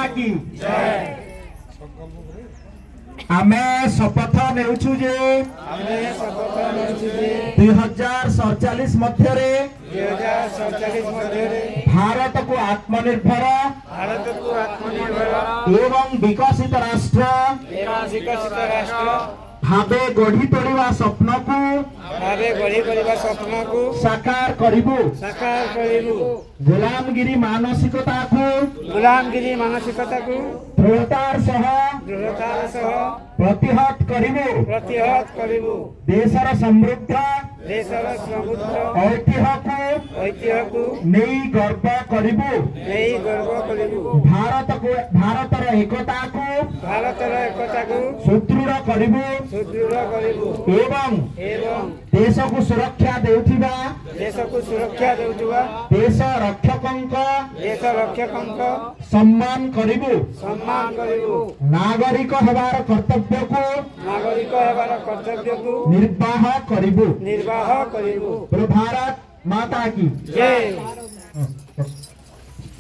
की आमे शपथ नेउछु जे 2047 मध्यरे भारत को आत्मनिर्भर एवं विकसित राष्ट्र भावे गढ़ी तोड़िबा स्वप्न को साकार करिबु गुलामगिरी मानसिकता को दृढ़तार सह प्रतिहत करिबु देशर समृद्ध ऐतिह्य को नहीं गर्व करिबु भारतर एकता को सुदृढ़ करिबु एवं देश को सुरक्षा देउथिबा देश रक्षकंक सम्मान करिबु नागरिक हेबार कर्तव्य को निर्वाह करिबु। भारत माता की जय।